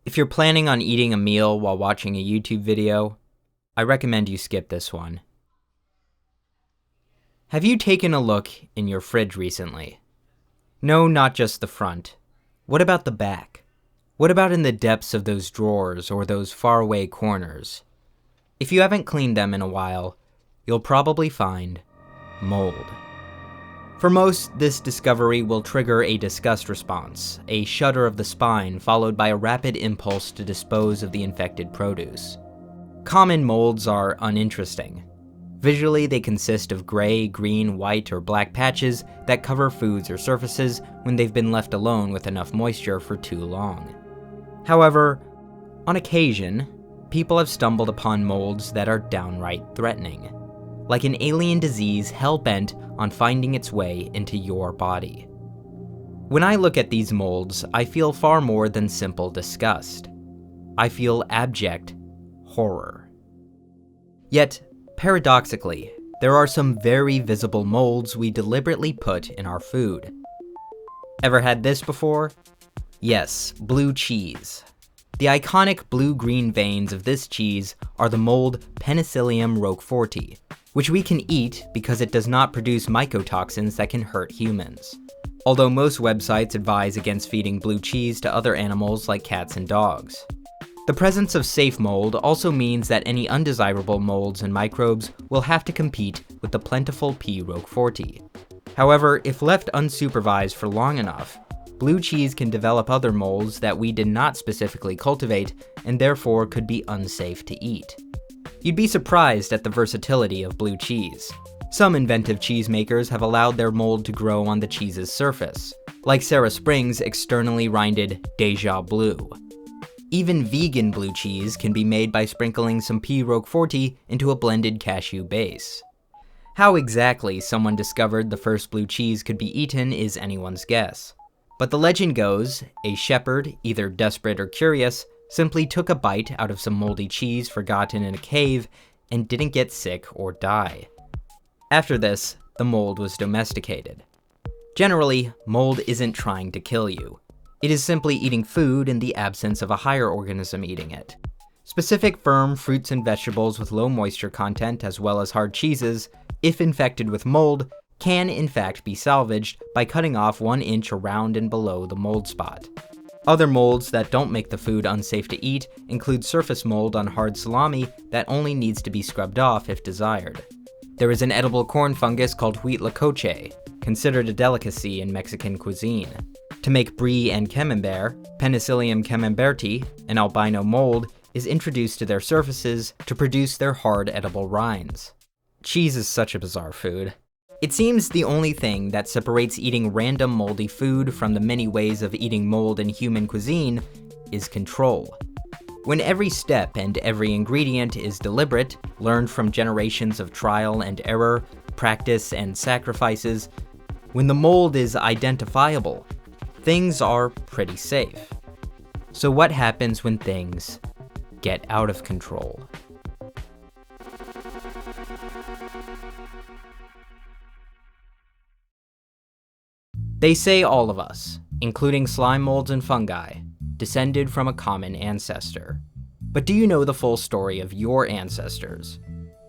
If you're planning on eating a meal while watching a YouTube video, I recommend you skip this one. Have you taken a look in your fridge recently? No, not just the front. What about the back? What about in the depths of those drawers or those faraway corners? If you haven't cleaned them in a while, you'll probably find mold. For most, this discovery will trigger a disgust response, a shudder of the spine followed by a rapid impulse to dispose of the infected produce. Common molds are uninteresting. Visually, they consist of gray, green, white, or black patches that cover foods or surfaces when they've been left alone with enough moisture for too long. However, on occasion, people have stumbled upon molds that are downright threatening, like an alien disease hell-bent on finding its way into your body. When I look at these molds, I feel far more than simple disgust. I feel abject horror. Yet, paradoxically, there are some very visible molds we deliberately put in our food. Ever had this before? Yes, blue cheese. The iconic blue-green veins of this cheese are the mold Penicillium roqueforti, which we can eat because it does not produce mycotoxins that can hurt humans. Although most websites advise against feeding blue cheese to other animals like cats and dogs. The presence of safe mold also means that any undesirable molds and microbes will have to compete with the plentiful P. roqueforti. However, if left unsupervised for long enough, blue cheese can develop other molds that we did not specifically cultivate and therefore could be unsafe to eat. You'd be surprised at the versatility of blue cheese. Some inventive cheesemakers have allowed their mold to grow on the cheese's surface, like Sarah Spring's externally rinded Deja Blue. Even vegan blue cheese can be made by sprinkling some P. roqueforti into a blended cashew base. How exactly someone discovered the first blue cheese could be eaten is anyone's guess. But the legend goes, a shepherd, either desperate or curious, simply took a bite out of some moldy cheese forgotten in a cave and didn't get sick or die. After this, the mold was domesticated. Generally, mold isn't trying to kill you. It is simply eating food in the absence of a higher organism eating it. Specific firm fruits and vegetables with low moisture content as well as hard cheeses, if infected with mold, can in fact be salvaged by cutting off 1 inch around and below the mold spot. Other molds that don't make the food unsafe to eat include surface mold on hard salami that only needs to be scrubbed off if desired. There is an edible corn fungus called huitlacoche, considered a delicacy in Mexican cuisine. To make brie and camembert, Penicillium camemberti, an albino mold, is introduced to their surfaces to produce their hard edible rinds. Cheese is such a bizarre food. It seems the only thing that separates eating random moldy food from the many ways of eating mold in human cuisine is control. When every step and every ingredient is deliberate, learned from generations of trial and error, practice and sacrifices, when the mold is identifiable, things are pretty safe. So what happens when things get out of control? They say all of us, including slime molds and fungi, descended from a common ancestor. But do you know the full story of your ancestors?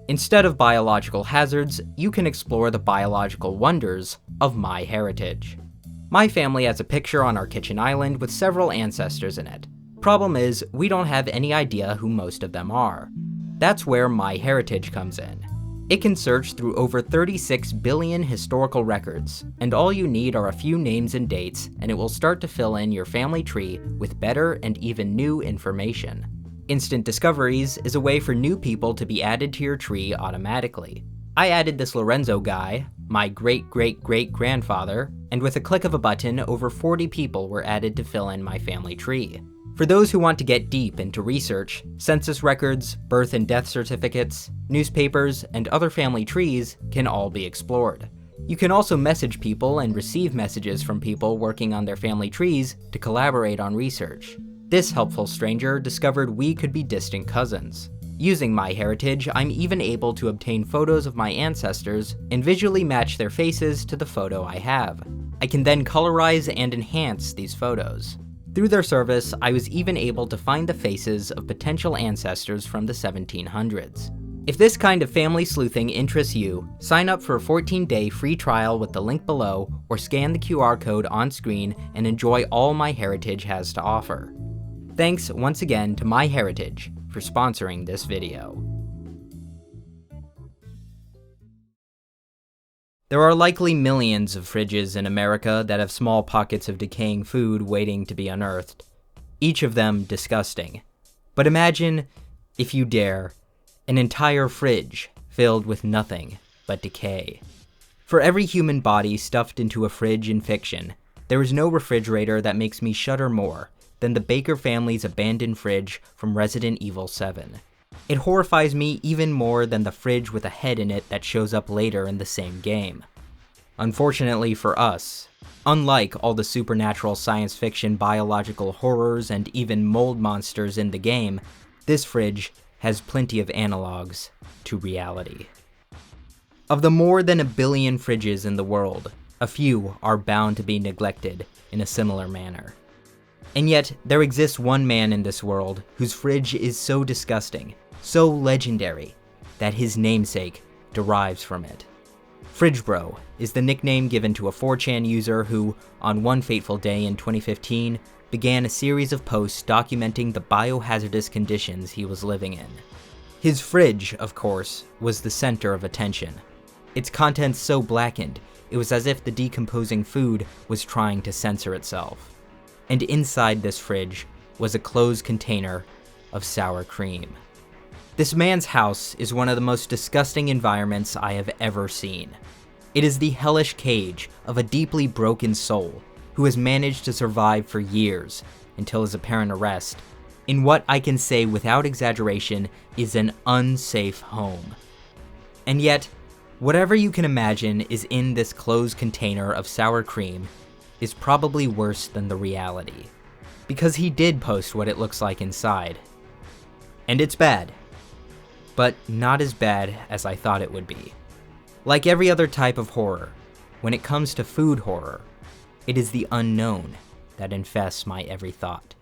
Instead of biological hazards, you can explore the biological wonders of my heritage. My family has a picture on our kitchen island with several ancestors in it. Problem is, we don't have any idea who most of them are. That's where my heritage comes in. It can search through over 36 billion historical records, and all you need are a few names and dates, and it will start to fill in your family tree with better and even new information. Instant Discoveries is a way for new people to be added to your tree automatically. I added this Lorenzo guy, my great-great-great-grandfather, and with a click of a button, over 40 people were added to fill in my family tree. For those who want to get deep into research, census records, birth and death certificates, newspapers, and other family trees can all be explored. You can also message people and receive messages from people working on their family trees to collaborate on research. This helpful stranger discovered we could be distant cousins. Using my heritage, I'm even able to obtain photos of my ancestors and visually match their faces to the photo I have. I can then colorize and enhance these photos. Through their service, I was even able to find the faces of potential ancestors from the 1700s. If this kind of family sleuthing interests you, sign up for a 14-day free trial with the link below, or scan the QR code on screen and enjoy all MyHeritage has to offer. Thanks once again to MyHeritage for sponsoring this video. There are likely millions of fridges in America that have small pockets of decaying food waiting to be unearthed, each of them disgusting. But imagine, if you dare, an entire fridge filled with nothing but decay. For every human body stuffed into a fridge in fiction, there is no refrigerator that makes me shudder more than the Baker family's abandoned fridge from Resident Evil 7. It horrifies me even more than the fridge with a head in it that shows up later in the same game. Unfortunately for us, unlike all the supernatural science fiction biological horrors and even mold monsters in the game, this fridge has plenty of analogs to reality. Of the more than 1 billion fridges in the world, a few are bound to be neglected in a similar manner. And yet, there exists one man in this world whose fridge is so disgusting, so legendary, that his namesake derives from it. Fridge Bro is the nickname given to a 4chan user who, on one fateful day in 2015, began a series of posts documenting the biohazardous conditions he was living in. His fridge, of course, was the center of attention. Its contents so blackened, it was as if the decomposing food was trying to censor itself. And inside this fridge was a closed container of sour cream. This man's house is one of the most disgusting environments I have ever seen. It is the hellish cage of a deeply broken soul who has managed to survive for years until his apparent arrest, in what I can say without exaggeration is an unsafe home. And yet, whatever you can imagine is in this closed container of sour cream is probably worse than the reality, because he did post what it looks like inside. And it's bad, but not as bad as I thought it would be. Like every other type of horror, when it comes to food horror, it is the unknown that infests my every thought.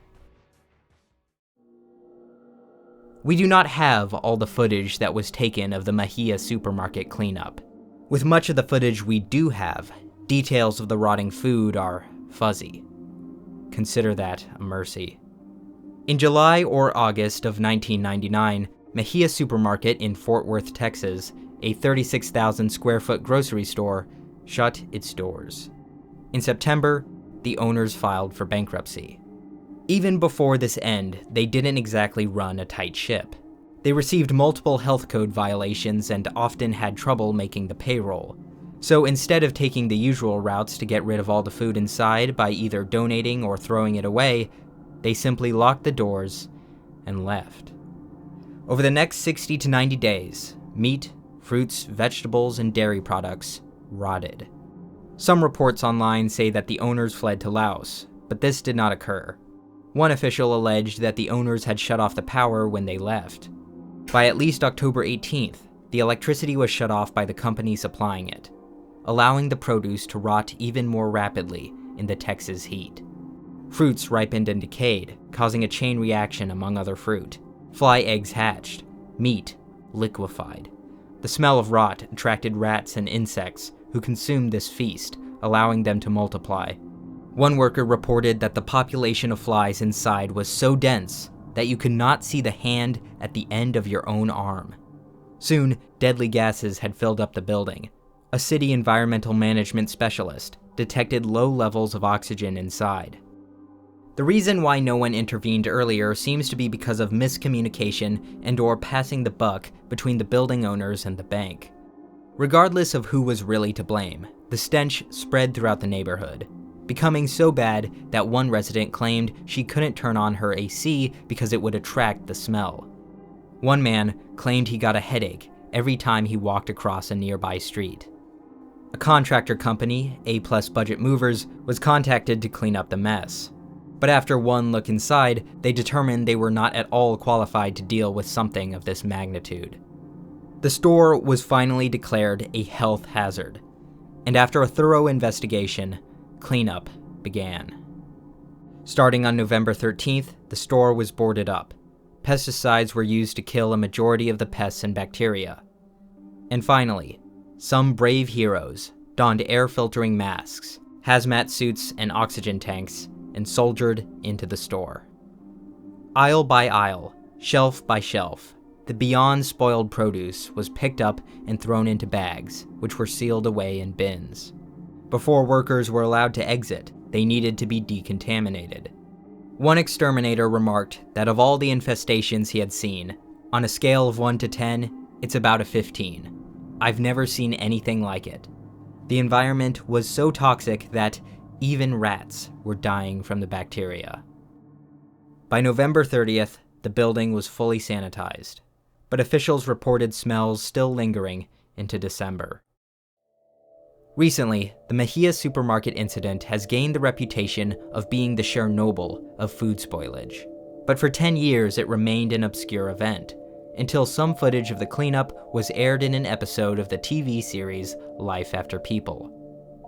We do not have all the footage that was taken of the MacHale supermarket cleanup. With much of the footage we do have, details of the rotting food are fuzzy. Consider that a mercy. In July or August of 1999, MacHale Supermarket in Fort Worth, Texas, a 36,000 square foot grocery store, shut its doors. In September, the owners filed for bankruptcy. Even before this end, they didn't exactly run a tight ship. They received multiple health code violations and often had trouble making the payroll. So instead of taking the usual routes to get rid of all the food inside by either donating or throwing it away, they simply locked the doors and left. Over the next 60 to 90 days, meat, fruits, vegetables, and dairy products rotted. Some reports online say that the owners fled to Laos, but this did not occur. One official alleged that the owners had shut off the power when they left. By at least October 18th, the electricity was shut off by the company supplying it, allowing the produce to rot even more rapidly in the Texas heat. Fruits ripened and decayed, causing a chain reaction among other fruit. Fly eggs hatched, meat liquefied. The smell of rot attracted rats and insects who consumed this feast, allowing them to multiply. One worker reported that the population of flies inside was so dense that you could not see the hand at the end of your own arm. Soon, deadly gases had filled up the building. A city environmental management specialist detected low levels of oxygen inside. The reason why no one intervened earlier seems to be because of miscommunication and/or passing the buck between the building owners and the bank. Regardless of who was really to blame, the stench spread throughout the neighborhood, becoming so bad that one resident claimed she couldn't turn on her AC because it would attract the smell. One man claimed he got a headache every time he walked across a nearby street. A contractor company, A+ Budget Movers, was contacted to clean up the mess. But after one look inside, they determined they were not at all qualified to deal with something of this magnitude. The store was finally declared a health hazard, and after a thorough investigation, cleanup began. Starting on November 13th, the store was boarded up. Pesticides were used to kill a majority of the pests and bacteria. And finally, some brave heroes donned air-filtering masks, hazmat suits, and oxygen tanks, and soldiered into the store. Aisle by aisle, shelf by shelf, the beyond spoiled produce was picked up and thrown into bags, which were sealed away in bins. Before workers were allowed to exit, they needed to be decontaminated. One exterminator remarked that of all the infestations he had seen, on a scale of 1 to 10, it's about a 15. I've never seen anything like it. The environment was so toxic that even rats were dying from the bacteria. By November 30th, the building was fully sanitized, but officials reported smells still lingering into December. Recently, the MacHale supermarket incident has gained the reputation of being the Chernobyl of food spoilage. But for 10 years it remained an obscure event, until some footage of the cleanup was aired in an episode of the TV series Life After People.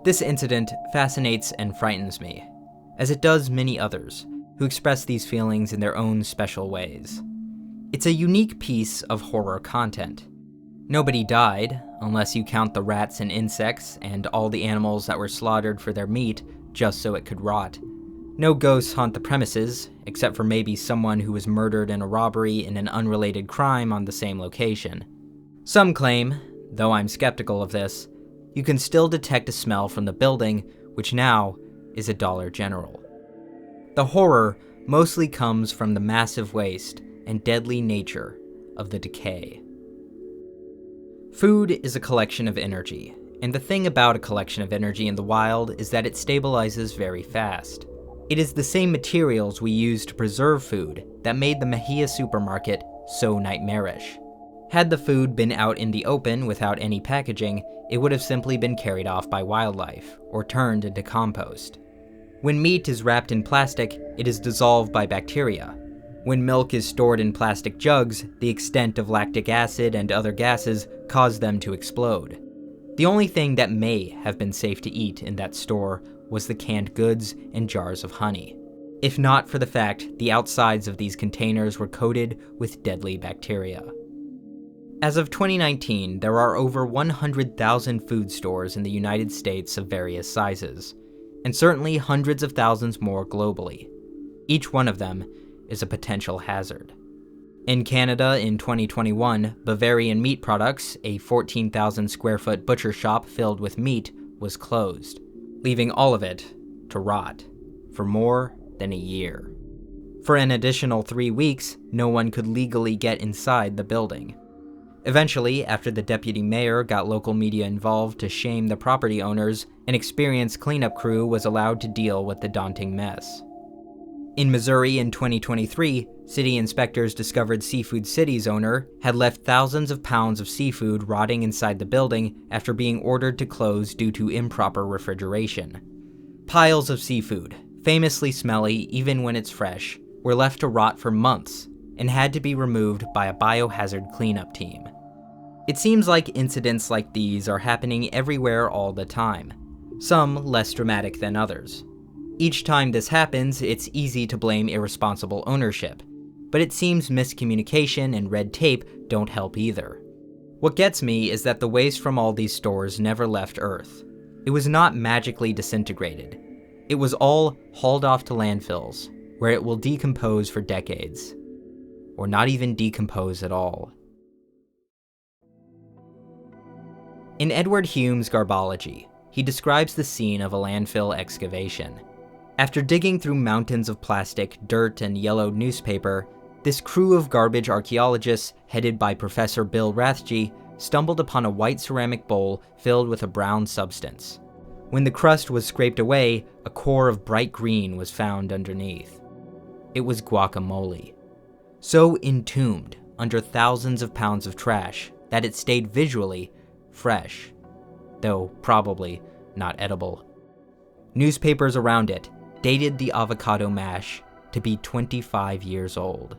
This incident fascinates and frightens me, as it does many others, who express these feelings in their own special ways. It's a unique piece of horror content. Nobody died, unless you count the rats and insects and all the animals that were slaughtered for their meat just so it could rot. No ghosts haunt the premises, except for maybe someone who was murdered in a robbery in an unrelated crime on the same location. Some claim, though I'm skeptical of this, you can still detect a smell from the building, which now is a Dollar General. The horror mostly comes from the massive waste and deadly nature of the decay. Food is a collection of energy, and the thing about a collection of energy in the wild is that it stabilizes very fast. It is the same materials we use to preserve food that made the MacHale supermarket so nightmarish. Had the food been out in the open without any packaging, it would have simply been carried off by wildlife, or turned into compost. When meat is wrapped in plastic, it is dissolved by bacteria. When milk is stored in plastic jugs, the extent of lactic acid and other gases cause them to explode. The only thing that may have been safe to eat in that store was the canned goods and jars of honey, if not for the fact the outsides of these containers were coated with deadly bacteria. As of 2019, there are over 100,000 food stores in the United States of various sizes, and certainly hundreds of thousands more globally. Each one of them is a potential hazard. In Canada in 2021, Bavarian Meat Products, a 14,000 square foot butcher shop filled with meat, was closed, leaving all of it to rot for more than a year. For an additional 3 weeks, no one could legally get inside the building. Eventually, after the deputy mayor got local media involved to shame the property owners, an experienced cleanup crew was allowed to deal with the daunting mess. In Missouri in 2023, city inspectors discovered Seafood City's owner had left thousands of pounds of seafood rotting inside the building after being ordered to close due to improper refrigeration. Piles of seafood, famously smelly even when it's fresh, were left to rot for months and had to be removed by a biohazard cleanup team. It seems like incidents like these are happening everywhere all the time, some less dramatic than others. Each time this happens, it's easy to blame irresponsible ownership, but it seems miscommunication and red tape don't help either. What gets me is that the waste from all these stores never left Earth. It was not magically disintegrated. It was all hauled off to landfills, where it will decompose for decades, or not even decompose at all. In Edward Hume's Garbology, he describes the scene of a landfill excavation. After digging through mountains of plastic, dirt, and yellowed newspaper, this crew of garbage archaeologists, headed by Professor Bill Rathje, stumbled upon a white ceramic bowl filled with a brown substance. When the crust was scraped away, a core of bright green was found underneath. It was guacamole, so entombed under thousands of pounds of trash that it stayed visually fresh, though probably not edible. Newspapers around it dated the avocado mash to be 25 years old.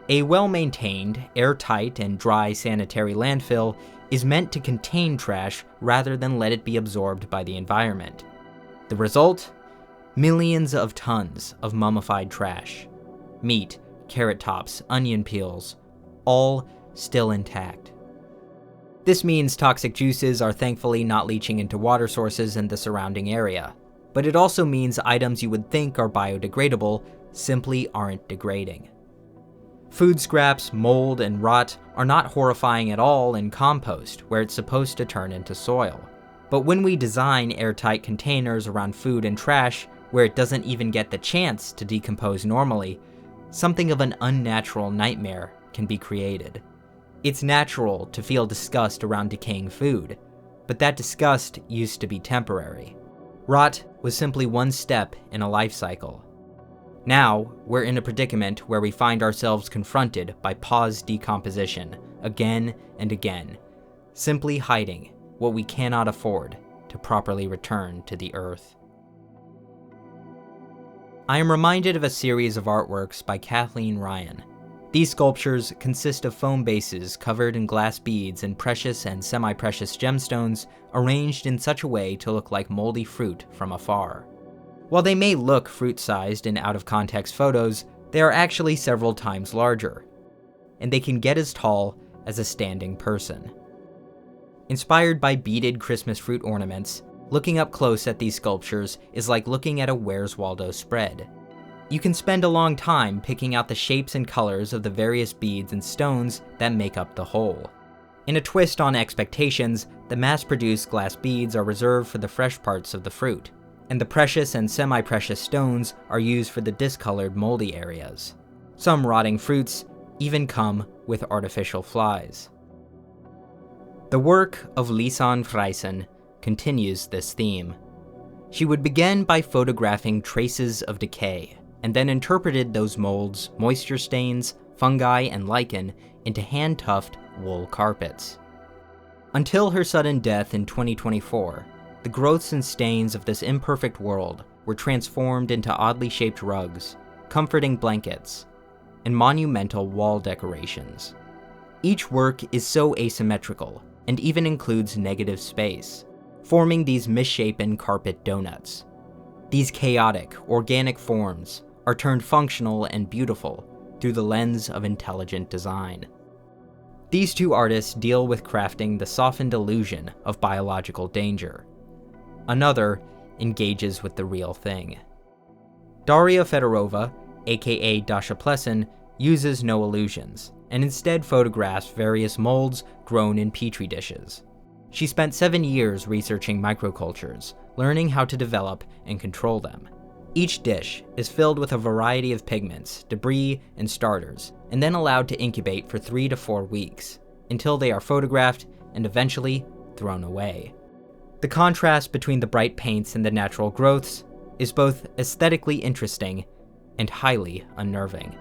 A well-maintained, airtight, and dry sanitary landfill is meant to contain trash rather than let it be absorbed by the environment. The result? Millions of tons of mummified trash. Meat, carrot tops, onion peels, all still intact. This means toxic juices are thankfully not leaching into water sources in the surrounding area, but it also means items you would think are biodegradable simply aren't degrading. Food scraps, mold, and rot are not horrifying at all in compost, where it's supposed to turn into soil. But when we design airtight containers around food and trash, where it doesn't even get the chance to decompose normally, something of an unnatural nightmare can be created. It's natural to feel disgust around decaying food, but that disgust used to be temporary. Rot was simply one step in a life cycle. Now, we're in a predicament where we find ourselves confronted by paused decomposition again and again, simply hiding what we cannot afford to properly return to the earth. I am reminded of a series of artworks by Kathleen Ryan. These sculptures consist of foam bases covered in glass beads and precious and semi-precious gemstones arranged in such a way to look like moldy fruit from afar. While they may look fruit-sized in out-of-context photos, they are actually several times larger, and they can get as tall as a standing person. Inspired by beaded Christmas fruit ornaments, looking up close at these sculptures is like looking at a Where's Waldo spread. You can spend a long time picking out the shapes and colors of the various beads and stones that make up the whole. In a twist on expectations, the mass-produced glass beads are reserved for the fresh parts of the fruit, and the precious and semi-precious stones are used for the discolored moldy areas. Some rotting fruits even come with artificial flies. The work of Lisanne Friesen continues this theme. She would begin by photographing traces of decay, and then interpreted those molds, moisture stains, fungi, and lichen into hand-tufted wool carpets. Until her sudden death in 2024, the growths and stains of this imperfect world were transformed into oddly shaped rugs, comforting blankets, and monumental wall decorations. Each work is so asymmetrical, and even includes negative space, forming these misshapen carpet donuts. These chaotic, organic forms are turned functional and beautiful through the lens of intelligent design. These two artists deal with crafting the softened illusion of biological danger. Another engages with the real thing. Daria Fedorova, aka Dasha Plessen, uses no illusions, and instead photographs various molds grown in petri dishes. She spent 7 years researching microcultures, learning how to develop and control them. Each dish is filled with a variety of pigments, debris, and starters, and then allowed to incubate for 3 to 4 weeks, until they are photographed and eventually thrown away. The contrast between the bright paints and the natural growths is both aesthetically interesting and highly unnerving.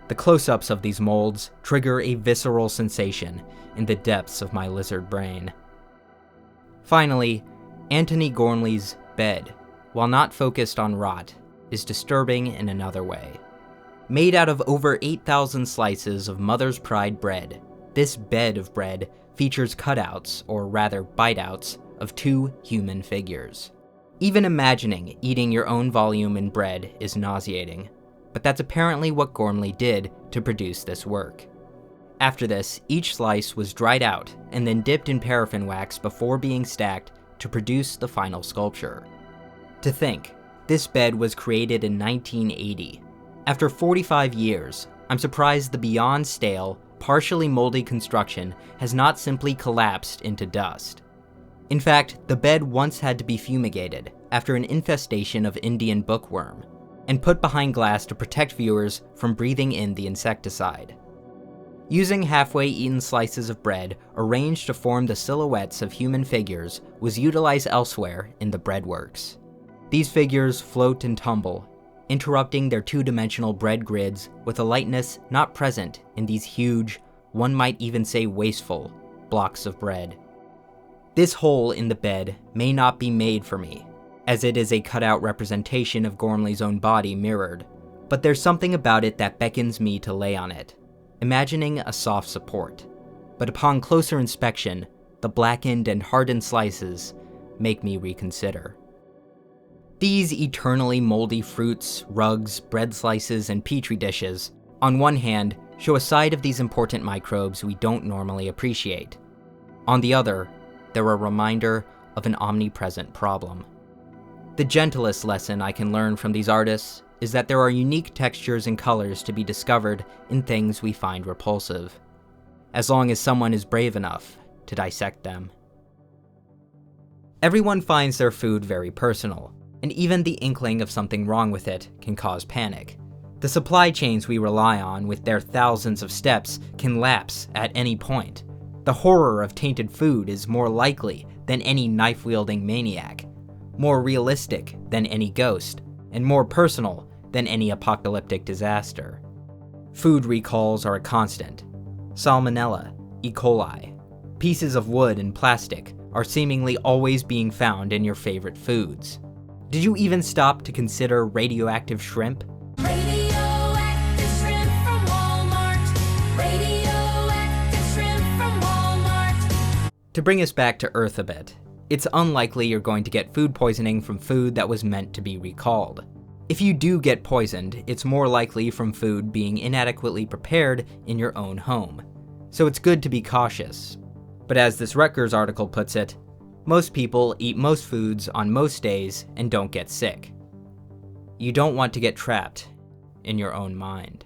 The close-ups of these molds trigger a visceral sensation in the depths of my lizard brain. Finally, Antony Gormley's bed, while not focused on rot, is disturbing in another way. Made out of over 8,000 slices of Mother's Pride bread, this bed of bread features cutouts, or rather bite-outs, of 2 human figures. Even imagining eating your own volume in bread is nauseating, but that's apparently what Gormley did to produce this work. After this, each slice was dried out and then dipped in paraffin wax before being stacked to produce the final sculpture. To think, this bed was created in 1980. After 45 years, I'm surprised the beyond stale, partially moldy construction has not simply collapsed into dust. In fact, the bed once had to be fumigated after an infestation of Indian bookworm, and put behind glass to protect viewers from breathing in the insecticide. Using halfway eaten slices of bread arranged to form the silhouettes of human figures was utilized elsewhere in the breadworks. These figures float and tumble, interrupting their 2-dimensional bread grids with a lightness not present in these huge, one might even say wasteful, blocks of bread. This hole in the bed may not be made for me, as it is a cutout representation of Gormley's own body mirrored, but there's something about it that beckons me to lay on it, imagining a soft support. But upon closer inspection, the blackened and hardened slices make me reconsider. These eternally moldy fruits, rugs, bread slices, and petri dishes, on one hand, show a side of these important microbes we don't normally appreciate. On the other, they're a reminder of an omnipresent problem. The gentlest lesson I can learn from these artists is that there are unique textures and colors to be discovered in things we find repulsive, as long as someone is brave enough to dissect them. Everyone finds their food very personal, and even the inkling of something wrong with it can cause panic. The supply chains we rely on, with their thousands of steps, can lapse at any point. The horror of tainted food is more likely than any knife-wielding maniac, more realistic than any ghost, and more personal than any apocalyptic disaster. Food recalls are a constant. Salmonella, E. coli, pieces of wood and plastic are seemingly always being found in your favorite foods. Did you even stop to consider radioactive shrimp? Radioactive shrimp from Walmart. Radioactive shrimp from Walmart. To bring us back to Earth a bit, it's unlikely you're going to get food poisoning from food that was meant to be recalled. If you do get poisoned, it's more likely from food being inadequately prepared in your own home. So it's good to be cautious. But as this Rutgers article puts it, most people eat most foods on most days and don't get sick. You don't want to get trapped in your own mind.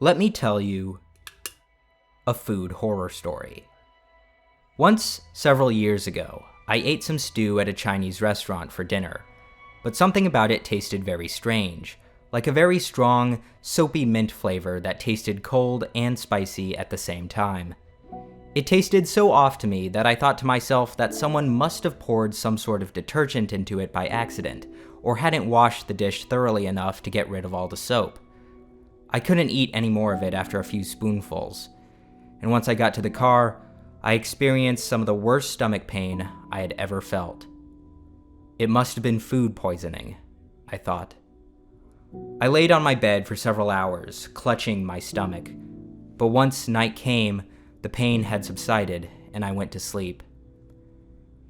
Let me tell you a food horror story. Once, several years ago, I ate some stew at a Chinese restaurant for dinner, but something about it tasted very strange, like a very strong, soapy mint flavor that tasted cold and spicy at the same time. It tasted so off to me that I thought to myself that someone must have poured some sort of detergent into it by accident, or hadn't washed the dish thoroughly enough to get rid of all the soap. I couldn't eat any more of it after a few spoonfuls, and once I got to the car, I experienced some of the worst stomach pain I had ever felt. It must have been food poisoning, I thought. I laid on my bed for several hours, clutching my stomach, but once night came, the pain had subsided and I went to sleep.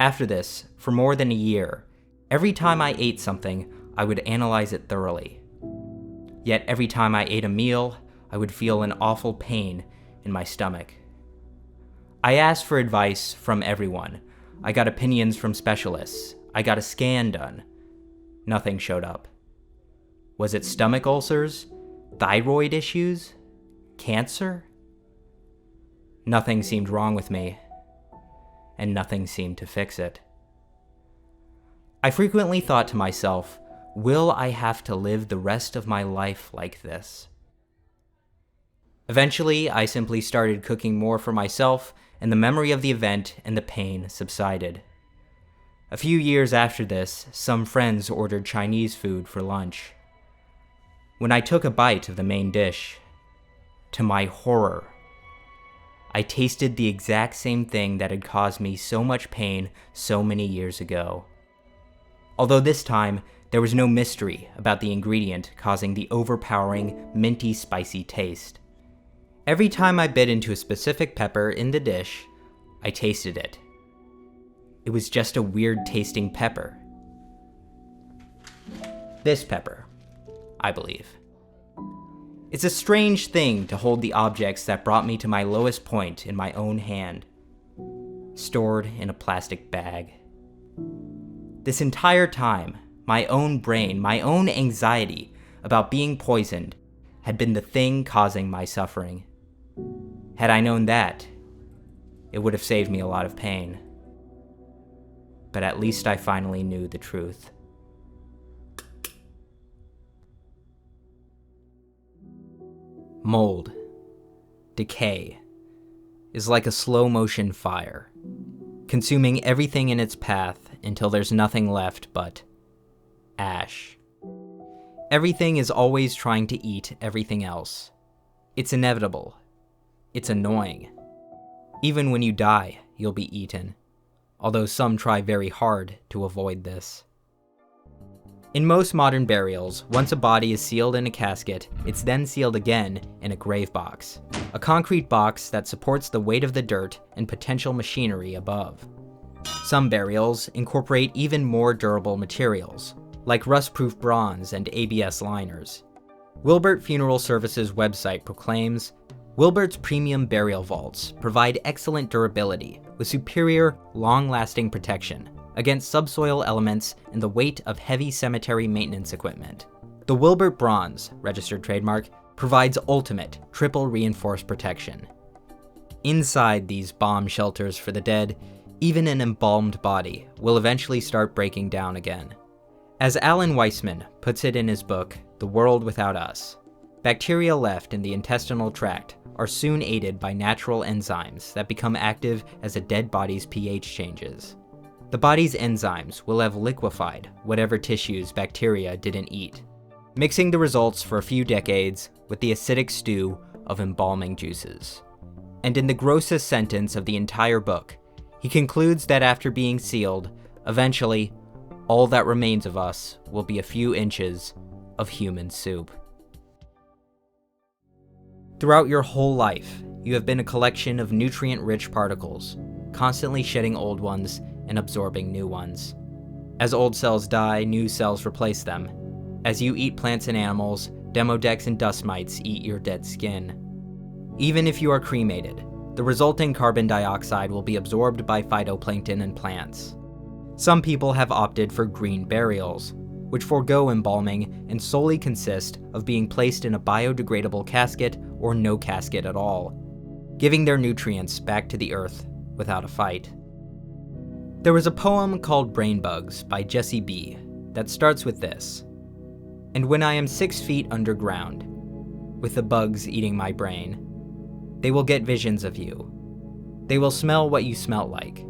After this, for more than a year, every time I ate something, I would analyze it thoroughly. Yet every time I ate a meal, I would feel an awful pain in my stomach. I asked for advice from everyone. I got opinions from specialists. I got a scan done. Nothing showed up. Was it stomach ulcers? Thyroid issues? Cancer? Nothing seemed wrong with me, and nothing seemed to fix it. I frequently thought to myself, will I have to live the rest of my life like this? Eventually, I simply started cooking more for myself, and the memory of the event and the pain subsided. A few years after this, some friends ordered Chinese food for lunch. When I took a bite of the main dish, to my horror, I tasted the exact same thing that had caused me so much pain so many years ago. Although this time, there was no mystery about the ingredient causing the overpowering, minty, spicy taste. Every time I bit into a specific pepper in the dish, I tasted it. It was just a weird tasting pepper. This pepper, I believe. It's a strange thing to hold the objects that brought me to my lowest point in my own hand, stored in a plastic bag. This entire time, my own brain, my own anxiety about being poisoned had been the thing causing my suffering. Had I known that, it would have saved me a lot of pain. But at least I finally knew the truth. Mold, decay, is like a slow-motion fire, consuming everything in its path until there's nothing left but ash. Everything is always trying to eat everything else. It's inevitable. It's annoying. Even when you die, you'll be eaten, although some try very hard to avoid this. In most modern burials, once a body is sealed in a casket, it's then sealed again in a grave box. a concrete box that supports the weight of the dirt and potential machinery above. Some burials incorporate even more durable materials, like rust-proof bronze and ABS liners. Wilbert Funeral Services' website proclaims, Wilbert's premium burial vaults provide excellent durability with superior, long-lasting protection against subsoil elements and the weight of heavy cemetery maintenance equipment. The Wilbert Bronze, registered trademark, provides ultimate, triple reinforced protection. Inside these bomb shelters for the dead, even an embalmed body will eventually start breaking down again. As Alan Weisman puts it in his book, The World Without Us, bacteria left in the intestinal tract are soon aided by natural enzymes that become active as a dead body's pH changes. The body's enzymes will have liquefied whatever tissues bacteria didn't eat, mixing the results for a few decades with the acidic stew of embalming juices. And in the grossest sentence of the entire book, he concludes that after being sealed, eventually, all that remains of us will be a few inches of human soup. Throughout your whole life, you have been a collection of nutrient-rich particles, constantly shedding old ones and absorbing new ones. As old cells die, new cells replace them. As you eat plants and animals, demodex and dust mites eat your dead skin. Even if you are cremated, the resulting carbon dioxide will be absorbed by phytoplankton and plants. Some people have opted for green burials, which forego embalming and solely consist of being placed in a biodegradable casket or no casket at all, giving their nutrients back to the earth without a fight. There was a poem called Brain Bugs by Jesse B. that starts with this: "And when I am 6 feet underground, with the bugs eating my brain, they will get visions of you. They will smell what you smelt like,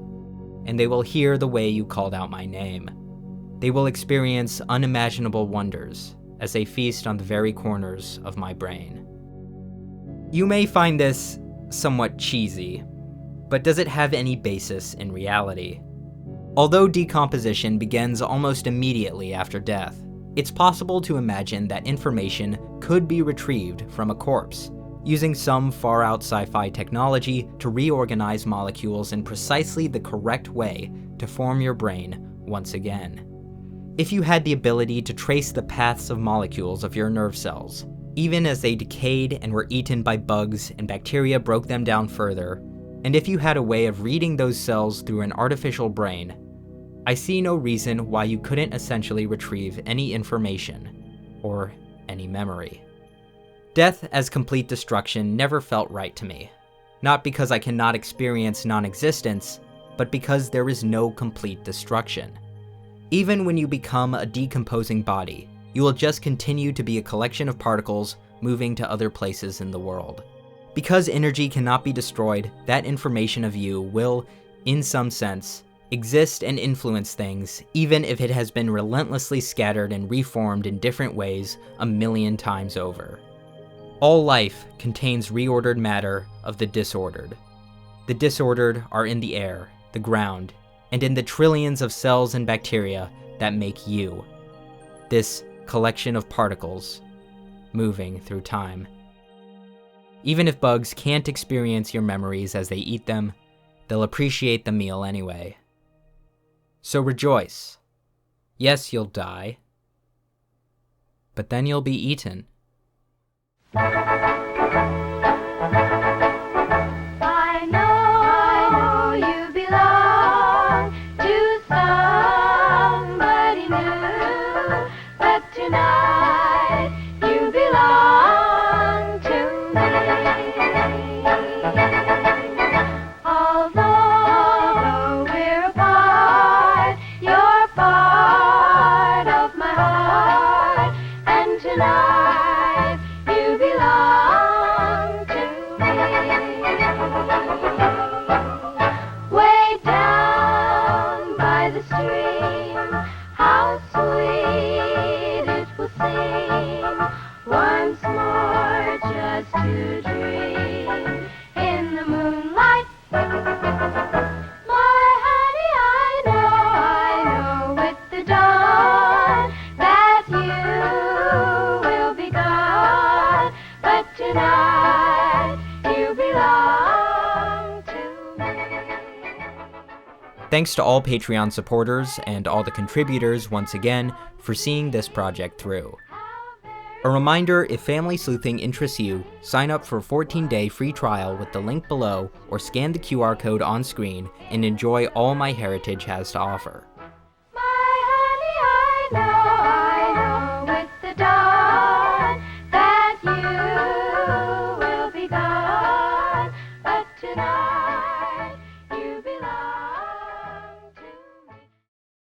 and they will hear the way you called out my name. They will experience unimaginable wonders as they feast on the very corners of my brain." You may find this somewhat cheesy, but does it have any basis in reality? Although decomposition begins almost immediately after death, it's possible to imagine that information could be retrieved from a corpse, using some far-out sci-fi technology to reorganize molecules in precisely the correct way to form your brain once again. If you had the ability to trace the paths of molecules of your nerve cells, even as they decayed and were eaten by bugs and bacteria broke them down further, and if you had a way of reading those cells through an artificial brain, I see no reason why you couldn't essentially retrieve any information, or any memory. Death as complete destruction never felt right to me, not because I cannot experience non-existence, but because there is no complete destruction. Even when you become a decomposing body, you will just continue to be a collection of particles moving to other places in the world. Because energy cannot be destroyed, that information of you will, in some sense, exist and influence things, even if it has been relentlessly scattered and reformed in different ways 1,000,000 times over. All life contains reordered matter of the disordered. The disordered are in the air, the ground, and in the trillions of cells and bacteria that make you, this collection of particles moving through time. Even if bugs can't experience your memories as they eat them, they'll appreciate the meal anyway. So rejoice. Yes, you'll die, but then you'll be eaten. I know you belong to somebody new, but tonight you belong to me. Although we're apart, you're part of my heart, and tonight Thanks to all Patreon supporters and all the contributors once again for seeing this project through. A reminder, if family sleuthing interests you, sign up for a 14-day free trial with the link below or scan the QR code on screen and enjoy all my heritage has to offer.